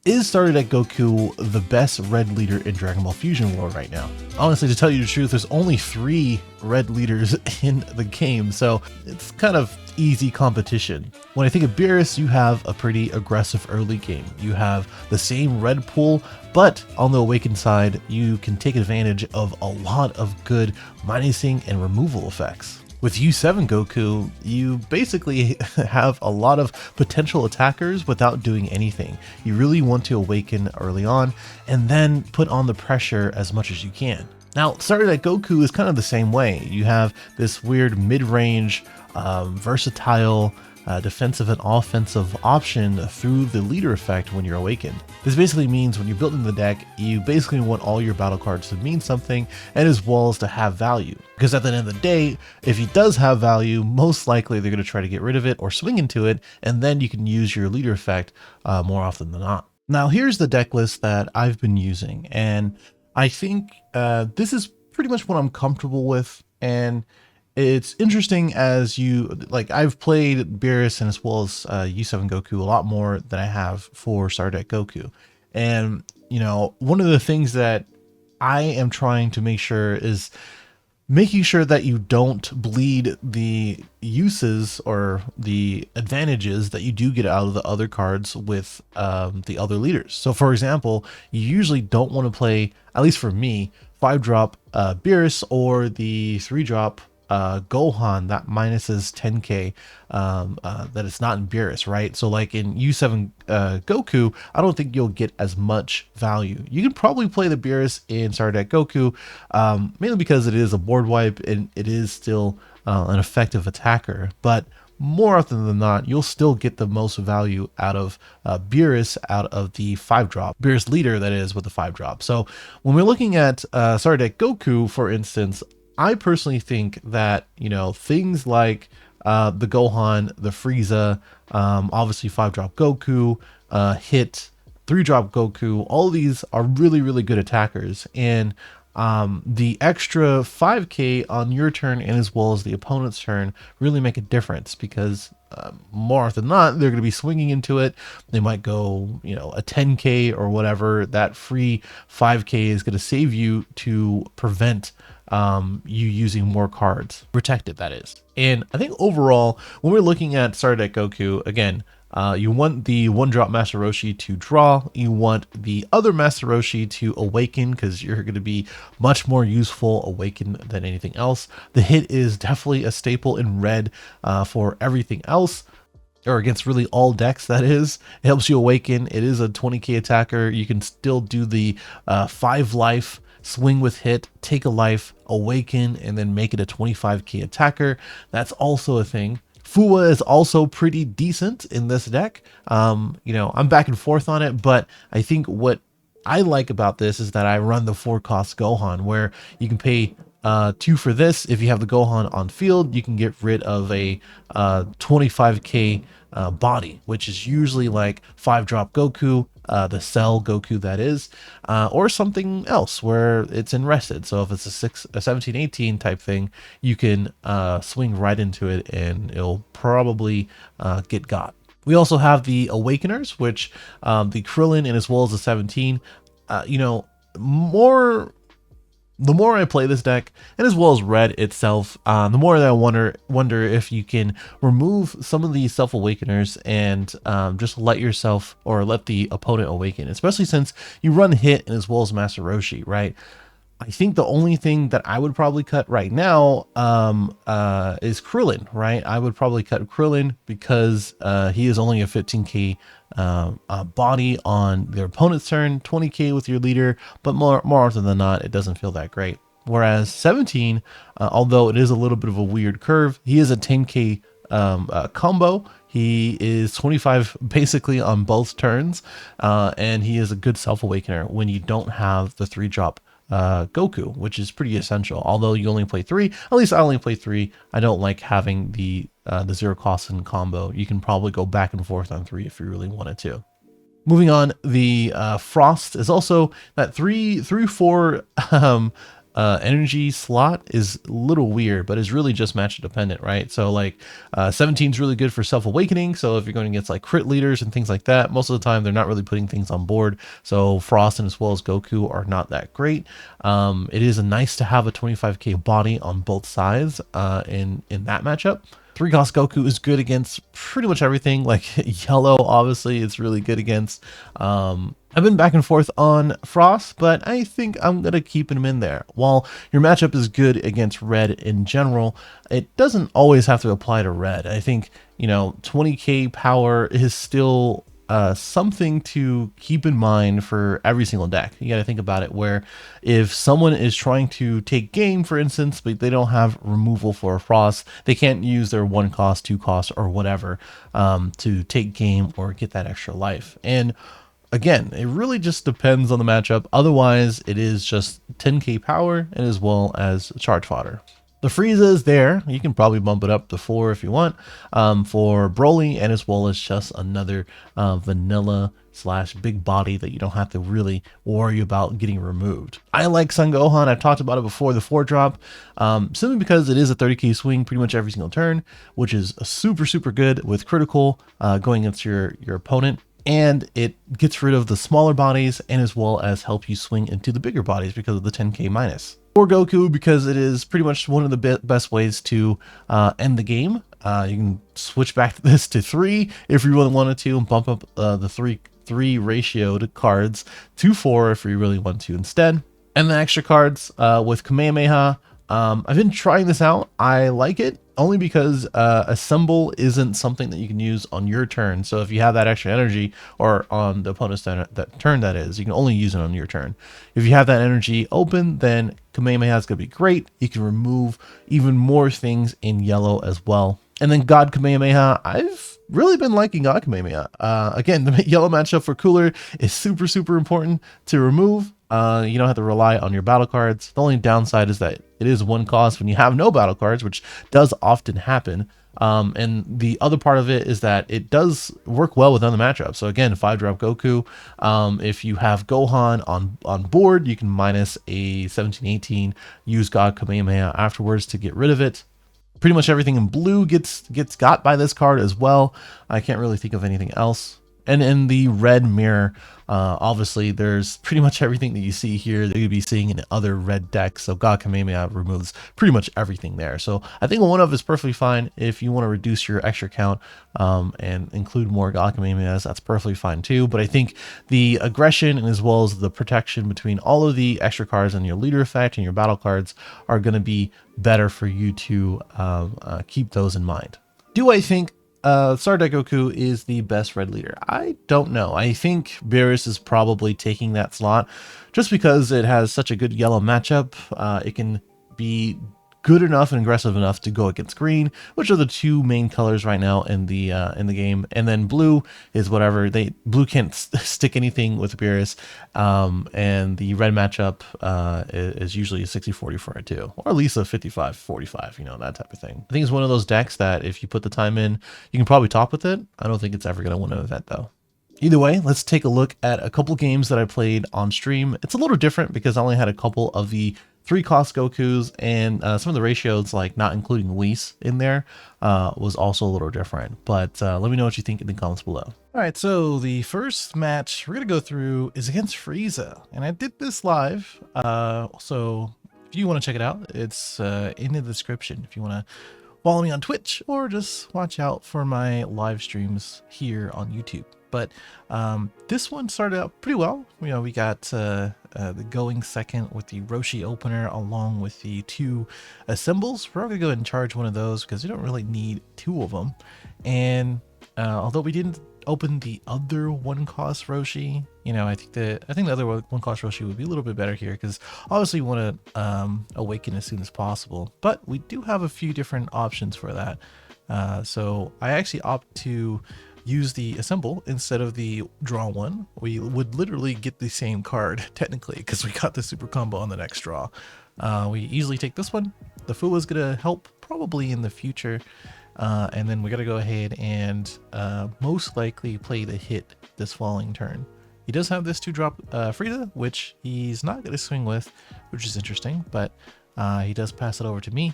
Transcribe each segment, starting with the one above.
Is started at Goku the best red leader in Dragon Ball Fusion World right now? Honestly, to tell you the truth, there's only 3 red leaders in the game, so it's kind of easy competition. When I think of Beerus, you have a pretty aggressive early game. You have the same red pool, but on the Awakened side, you can take advantage of a lot of good minusing and removal effects. With U7 Goku, you basically have a lot of potential attackers without doing anything. You really want to awaken early on and then put on the pressure as much as you can. Now, started at Goku is kind of the same way. You have this weird mid-range, versatile, defensive and offensive option through the leader effect when you're awakened. This basically means when you're building the deck, you basically want all your battle cards to mean something and as well as to have value. Because at the end of the day, if he does have value, most likely they're going to try to get rid of it or swing into it, and then you can use your leader effect more often than not. Now here's the deck list that I've been using, and I think this is pretty much what I'm comfortable with, and it's interesting as I've played Beerus and as well as U7 Goku a lot more than I have for Stardeck Goku. And, you know, one of the things that I am trying to make sure is making sure that you don't bleed the uses or the advantages that you do get out of the other cards with the other leaders. So for example, you usually don't want to play, at least for me, 5-drop Beerus or the 3-drop Gohan that minuses 10k that it's not in Beerus, right? So like in U7 Goku, I don't think you'll get as much value. You can probably play the Beerus in Stardeck Goku, mainly because it is a board wipe and it is still an effective attacker, but more often than not, you'll still get the most value out of Beerus out of the 5-drop. Beerus leader, that is, with the 5-drop. So when we're looking at Stardeck Goku, for instance, I personally think that, you know, things like the Gohan, the Frieza, obviously 5-drop Goku, Hit, 3-drop Goku, all of these are really, really good attackers. And the extra 5k on your turn and as well as the opponent's turn really make a difference, because more often than not, they're going to be swinging into it. They might go, you know, a 10k or whatever. That free 5k is going to save you to prevent you using more cards, protected that is. And I think overall, when we're looking at Stardeck Goku, again, you want the 1-drop Master Roshi to draw, you want the other Master Roshi to awaken, because you're going to be much more useful awakened than anything else. The Hit is definitely a staple in red for everything else, or against really all decks, that is. It helps you awaken. It is a 20k attacker. You can still do the 5 life, swing with Hit, take a life, awaken, and then make it a 25k attacker. That's also a thing. Fuwa is also pretty decent in this deck. You know, I'm back and forth on it, but I think what I like about this is that I run the 4-cost Gohan, where you can pay 2 for this. If you have the Gohan on field, you can get rid of a 25k body, which is usually like 5-drop Goku, the Cell Goku that is, or something else where it's enrested. So if it's a 17, 18 type thing, you can swing right into it and it'll probably get got. We also have the Awakeners, which the Krillin and as well as the 17, you know, the more I play this deck, and as well as red itself, the more that I wonder if you can remove some of these self-awakeners and just let yourself or let the opponent awaken, especially since you run Hit and as well as Master Roshi, right? I think the only thing that I would probably cut right now is Krillin, right? I would probably cut Krillin because he is only a 15k body on their opponent's turn, 20k with your leader, but more often than not, it doesn't feel that great. Whereas 17, although it is a little bit of a weird curve, he is a 10k combo. He is 25 basically on both turns, and he is a good self-awakener when you don't have the 3-drop Goku, which is pretty essential. Although you only play 3, at least I only play 3. I don't like having the 0 cost in combo. You can probably go back and forth on 3 if you really wanted to. Moving on, the Frost is also that 3/4 energy slot is a little weird, but is really just matchup dependent, right? So like 17 is really good for self-awakening. So if you're going against like crit leaders and things like that, most of the time they're not really putting things on board. So Frost and as well as Goku are not that great. It is nice to have a 25k body on both sides in that matchup. 3-cost Goku is good against pretty much everything. Like yellow, obviously, it's really good against. I've been back and forth on Frost, but I think I'm going to keep him in there. While your matchup is good against red in general, it doesn't always have to apply to red. I think, 20k power is still something to keep in mind for every single deck. You got to think about it, where if someone is trying to take game, for instance, but they don't have removal for a Frost, they can't use their 1-cost, 2-cost, or whatever to take game or get that extra life. And again, it really just depends on the matchup. Otherwise, it is just 10k power and as well as charge fodder. The Frieza is there. You can probably bump it up to 4 if you want for Broly, and as well as just another vanilla / big body that you don't have to really worry about getting removed. I like Son Gohan. I've talked about it before, the 4-drop, simply because it is a 30k swing pretty much every single turn, which is super, super good with critical going against your opponent. And it gets rid of the smaller bodies and as well as help you swing into the bigger bodies because of the 10k minus. For Goku, because it is pretty much one of the best ways to end the game. You can switch back this to 3 if you really wanted to, and bump up the 3 ratioed cards to 4 if you really want to instead. And the extra cards with Kamehameha. I've been trying this out. I like it only because assemble isn't something that you can use on your turn. So if you have that extra energy, or on the opponent's turn that is, you can only use it on your turn. If you have that energy open, then Kamehameha is going to be great. You can remove even more things in yellow as well. And then God Kamehameha, I've really been liking God Kamehameha. Again, the yellow matchup for Cooler is super, super important to remove. You don't have to rely on your battle cards. The only downside is that it is 1 cost when you have no battle cards, which does often happen. And the other part of it is that it does work well with other matchups. So again, 5-drop Goku. If you have Gohan on board, you can minus a 17-18, use God Kamehameha afterwards to get rid of it. Pretty much everything in blue gets got by this card as well. I can't really think of anything else. And in the red mirror, obviously there's pretty much everything that you see here that you'd be seeing in other red decks. So God Kamehameha removes pretty much everything there. So I think 1-of is perfectly fine. If you want to reduce your extra count and include more God Kamehamehas, that's perfectly fine too. But I think the aggression and as well as the protection between all of the extra cards and your leader effect and your battle cards are going to be better for you to keep those in mind. Do I think Stardust Goku is the best red leader? I don't know. I think Beerus is probably taking that slot just because it has such a good yellow matchup. It can be good enough and aggressive enough to go against green, which are the 2 main colors right now in the game. And then blue is whatever. Blue can't stick anything with Beerus, and the red matchup is usually a 60-40 for it too, or at least a 55-45, that type of thing. I think it's one of those decks that if you put the time in, you can probably top with it. I don't think it's ever going to win an event though. Either way, let's take a look at a couple games that I played on stream. It's a little different because I only had a couple of the 3-cost Gokus, and some of the ratios, like not including Whis in there, was also a little different. But let me know what you think in the comments below. All right, so the first match we're gonna go through is against Frieza, and I did this live. So if you want to check it out, it's in the description if you want to follow me on Twitch, or just watch out for my live streams here on YouTube. But this one started out pretty well. We got the going second with the Roshi opener along with the 2 assembles. We're going to go ahead and charge one of those because you don't really need 2 of them. And although we didn't open the other 1-cost Roshi, I think the other 1-cost Roshi would be a little bit better here because obviously we want to awaken as soon as possible. But we do have a few different options for that. So I actually opt to use the assemble instead of the draw one. We would literally get the same card technically because we got the super combo on the next draw. We easily take this one. The Fu is gonna help probably in the future, and then we gotta go ahead and most likely play the hit this following turn. He does have this 2-drop Frieza, which he's not going to swing with, which is interesting, but he does pass it over to me.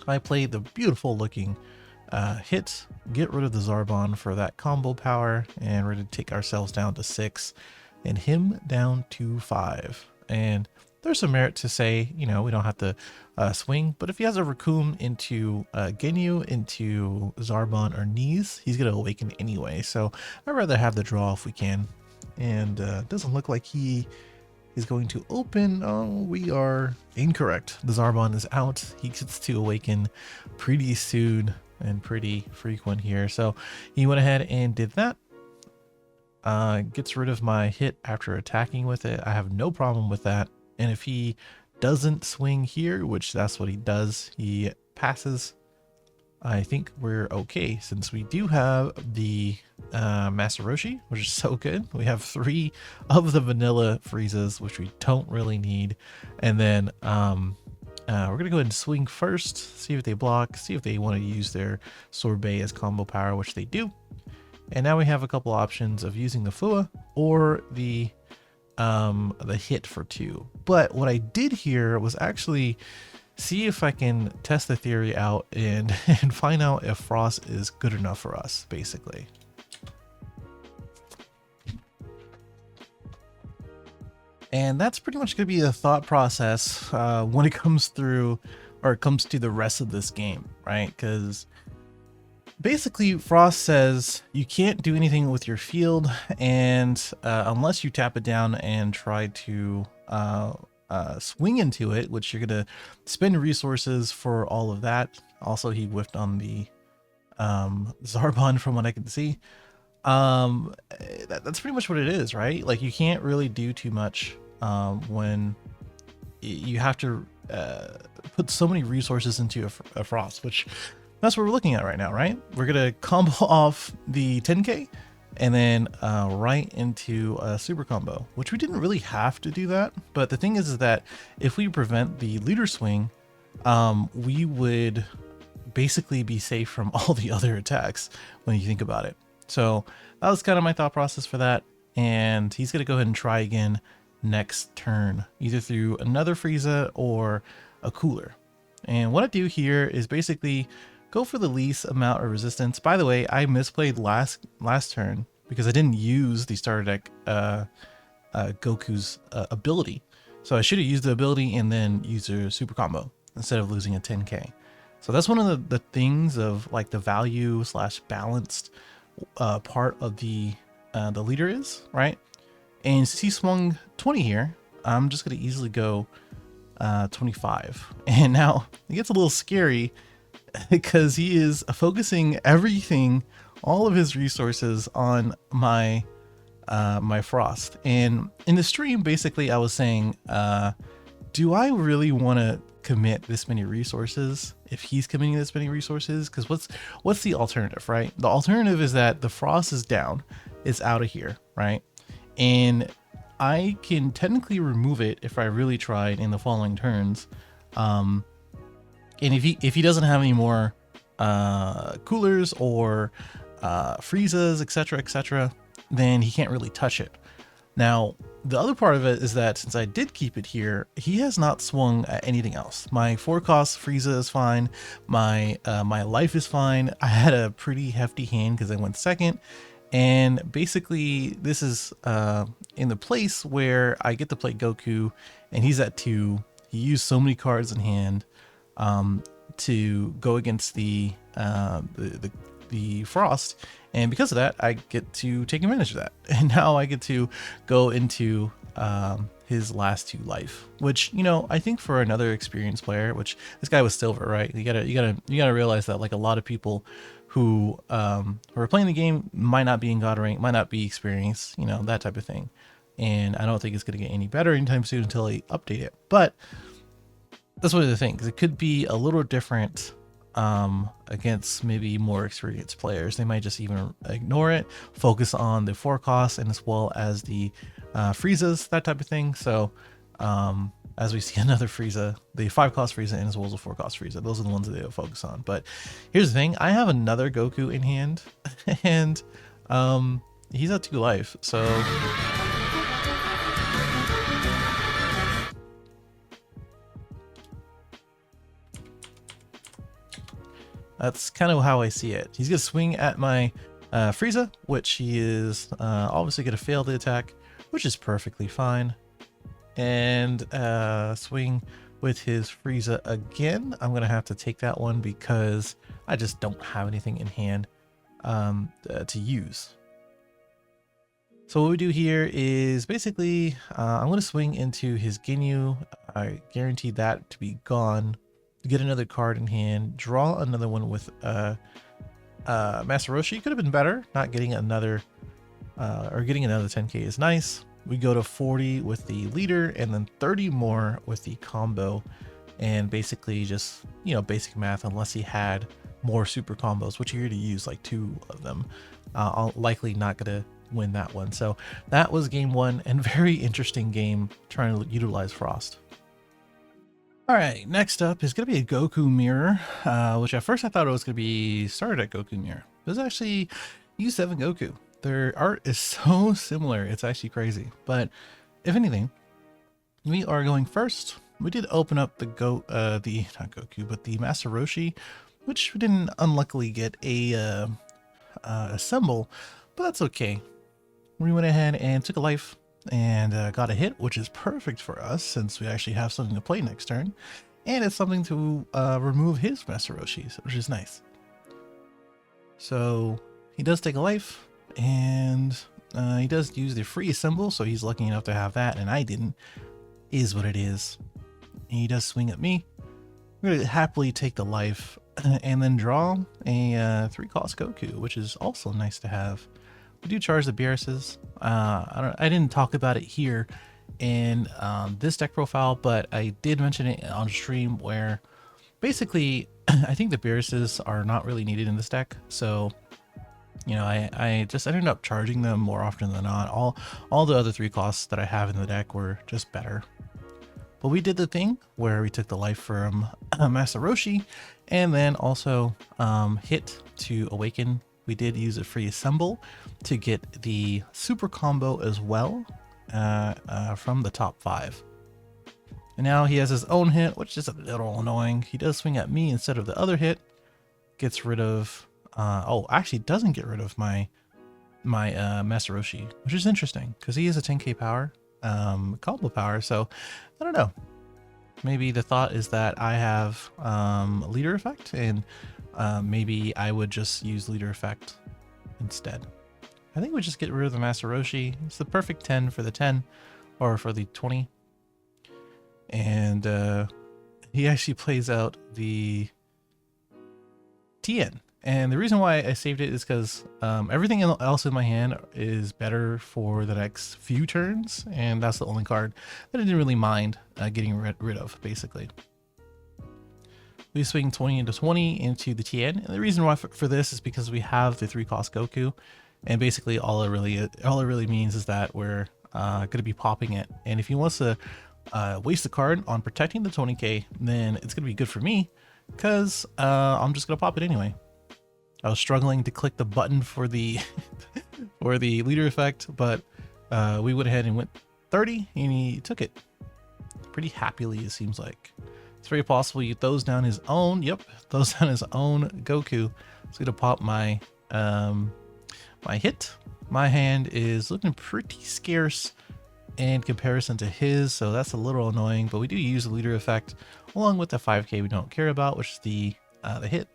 I play the beautiful looking hit, get rid of the Zarbon for that combo power, and we're going to take ourselves down to 6 and him down to 5. And there's some merit to say, you know, we don't have to swing, but if he has a Raccoon into Ginyu, into Zarbon or Knees, he's going to awaken anyway. So I'd rather have the draw if we can. And it doesn't look like he is going to open. Oh, we are incorrect. The Zarbon is out. He gets to awaken pretty soon and pretty frequent here. So he went ahead and did that. Gets rid of my hit after attacking with it. I have no problem with that. And if he doesn't swing here, which that's what he does, he passes. I think we're okay since we do have the Master Roshi, which is so good. We have 3 of the vanilla Friezas, which we don't really need. And then we're gonna go ahead and swing first, see if they block, see if they want to use their Sorbet as combo power, which they do. And now we have a couple options of using the Fua or the hit for 2. But what I did here was actually see if I can test the theory out and find out if Frost is good enough for us, basically. And that's pretty much going to be the thought process when it comes through, or it comes to the rest of this game, right? Because basically Frost says you can't do anything with your field, and unless you tap it down and try to swing into it, which you're gonna spend resources for all of that. Also, he whiffed on the Zarbon from what I can see. That's pretty much what it is, right? Like, you can't really do too much when you have to put so many resources into a Frost, which that's what we're looking at right now, right? We're gonna combo off the 10k and then right into a super combo, which we didn't really have to do that. But the thing is that if we prevent the leader swing, we would basically be safe from all the other attacks when you think about it. So that was kind of my thought process for that. And he's going to go ahead and try again next turn, either through another Frieza or a cooler. And what I do here is basically go for the least amount of resistance. By the way, I misplayed last turn because I didn't use the starter deck Goku's ability. So I should have used the ability and then used a super combo instead of losing a 10k. So that's one of the things of like the value slash balanced part of the leader is, right? And since he swung 20 here, I'm just going to easily go 25. And now it gets a little scary because he is focusing everything, all of his resources on my my Frost. And in the stream, basically I was saying, do I really want to commit this many resources if he's committing this many resources? Because what's the alternative, right? The alternative is that the Frost is down, it's out of here, right? And I can technically remove it if I really tried in the following turns. And if he doesn't have any more coolers or Friezas, etc., then he can't really touch it. Now, the other part of it is that since I did keep it here, he has not swung at anything else. My 4-cost Frieza is fine. My life is fine. I had a pretty hefty hand because I went second. And basically, this is in the place where I get to play Goku, and he's at 2. He used so many cards in hand to go against the Frost, and because of that, I get to take advantage of that. And now I get to go into his last 2 life, which, you know, I think for another experienced player, which this guy was silver, right? You gotta realize that like a lot of people who are playing the game might not be in God rank, might not be experienced, you know, that type of thing. And I don't think it's gonna get any better anytime soon until they update it. But that's one of the things. It could be a little different against maybe more experienced players. They might just even ignore it, focus on the 4 costs and as well as the Friezas, that type of thing. So as we see another Frieza, the 5-cost Frieza and as well as the 4-cost Frieza, those are the ones that they'll focus on. But here's the thing, I have another Goku in hand, and he's at 2 life, so that's kind of how I see it. He's gonna swing at my Frieza, which he is obviously gonna fail the attack, which is perfectly fine. And swing with his Frieza again. I'm gonna have to take that one because I just don't have anything in hand to use. So what we do here is basically I'm gonna swing into his Ginyu. I guarantee that to be gone. Get another card in hand. Draw another one with Master Roshi. Could have been better. Not getting another or getting another 10k is nice. We go to 40 with the leader and then 30 more with the combo, and basically just, you know, basic math. Unless he had more super combos, which he already used like 2 of them, I'll likely not gonna win that one. So that was game 1, and very interesting game trying to utilize Frost. All right, next up is going to be a Goku mirror, which at first I thought it was going to be started at Goku mirror. It was actually U7 Goku. Their art is so similar, it's actually crazy. But if anything, we are going first. We did open up the not Goku, but the Master Roshi, which we didn't unluckily get a symbol, but that's okay. We went ahead and took a life and got a hit, which is perfect for us since we actually have something to play next turn, and it's something to remove his Master Roshi, which is nice. So he does take a life, and he does use the free symbol, so he's lucky enough to have that, and I didn't. Is what it is. He does swing at me. I'm going to happily take the life and then draw a 3-cost Goku, which is also nice to have. We do charge the BRSs. I didn't talk about it here in this deck profile, but I did mention it on stream where basically I think the BRSs are not really needed in this deck. So, you know, I ended up charging them more often than not. All the other 3 costs that I have in the deck were just better. But we did the thing where we took the life from Master Roshi and then also hit to awaken. We did use a free assemble to get the super combo as well from the top 5. And now he has his own hit, which is a little annoying. He does swing at me instead of the other hit. Gets rid of, actually doesn't get rid of my Master Roshi, which is interesting because he is a 10k power, combo power. So I don't know. Maybe the thought is that I have leader effect, and maybe I would just use leader effect instead. I think we just get rid of the Master Roshi. It's the perfect 10 for the 10 or for the 20. And he actually plays out the TN. And the reason why I saved it is because everything else in my hand is better for the next few turns, and that's the only card that I didn't really mind getting rid of, basically. We swing 20 into 20 into the TN, and the reason why for this is because we have the 3-cost Goku, and basically all it really means is that we're going to be popping it. And if he wants to waste the card on protecting the 20k, then it's going to be good for me because I'm just going to pop it anyway. I was struggling to click the button for the for the leader effect, but we went ahead and went 30, and he took it pretty happily, it seems like. It's very possible he throws down his own, throws down his own Goku. It's gonna pop my my hit. My hand is looking pretty scarce in comparison to his, so that's a little annoying, but we do use the leader effect along with the 5k we don't care about, which is the hit.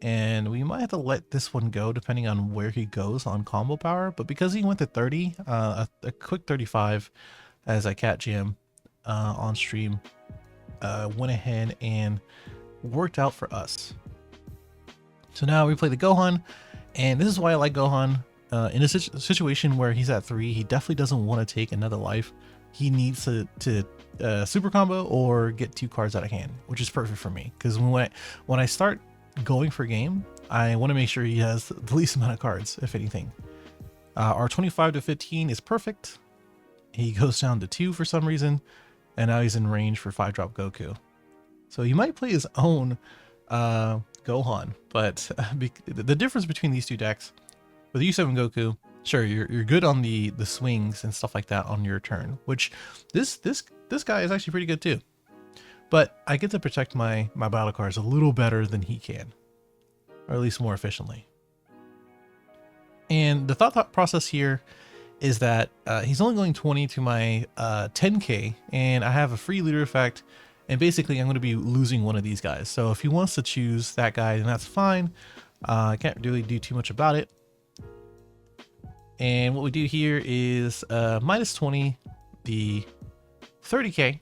And we might have to let this one go depending on where he goes on combo power, but because he went to 30, a quick 35 as I cat jam on stream went ahead and worked out for us. So now we play the Gohan, and this is why I like Gohan. In a situation where he's at 3, he definitely doesn't want to take another life. He needs to super combo or get 2 cards out of hand, which is perfect for me because when I start going for game, I want to make sure he has the least amount of cards, if anything. Our 25 to 15 is perfect. He goes down to 2 for some reason, and now he's in range for 5-drop Goku. So he might play his own Gohan, but the difference between these two decks with U7 Goku, sure, you're good on the swings and stuff like that on your turn, which this guy is actually pretty good too. But I get to protect my battle cards a little better than he can, or at least more efficiently. And the thought process here is that he's only going 20 to my 10k, and I have a free leader effect, and basically I'm going to be losing one of these guys. So if he wants to choose that guy, then that's fine. I can't really do too much about it. And what we do here is minus 20, the 30k,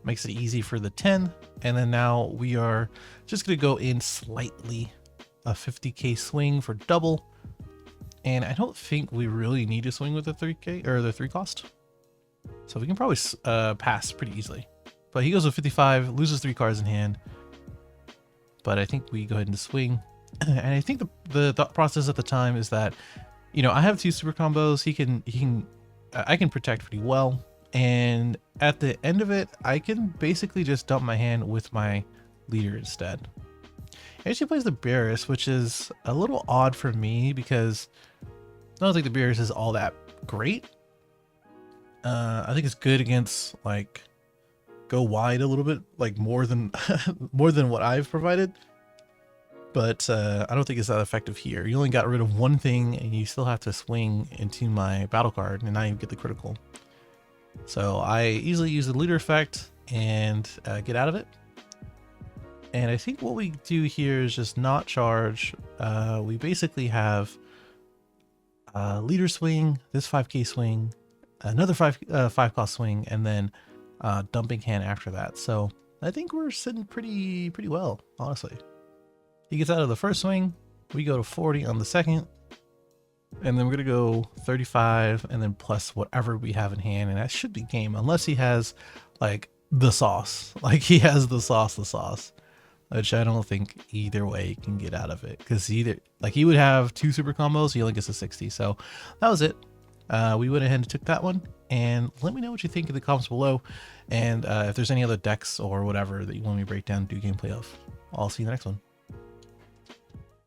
makes it easy for the 10. And then now we are just going to go in slightly, a 50k swing for double. And I don't think we really need to swing with the 3k or the 3 cost. So we can probably pass pretty easily. But he goes with 55, loses 3 cards in hand. But I think we go ahead and swing. And I think the thought process at the time is that, you know, I have 2 super combos. I can protect pretty well. And at the end of it, I can basically just dump my hand with my leader instead. He actually plays the Beerus, which is a little odd for me because I don't think the Beerus is all that great. I think it's good against like go wide a little bit, like more than more than what I've provided. But I don't think it's that effective here. You only got rid of one thing and you still have to swing into my battle card and now you get the critical. So I easily use the leader effect and get out of it. And I think what we do here is just not charge. We basically have leader swing, this 5k swing, another 5 cost swing, and then dumping hand after that. So I think we're sitting pretty well, honestly. He gets out of the first swing, we go to 40 on the second, and then we're gonna go 35 and then plus whatever we have in hand, and that should be game, unless he has like the sauce. Like he has the sauce. Which I don't think either way he can get out of it, because either like he would have 2 super combos, he only gets a 60. So that was it. We went ahead and took that one, and let me know what you think in the comments below, and if there's any other decks or whatever that you want me to break down, do gameplay of. I'll see you in the next one.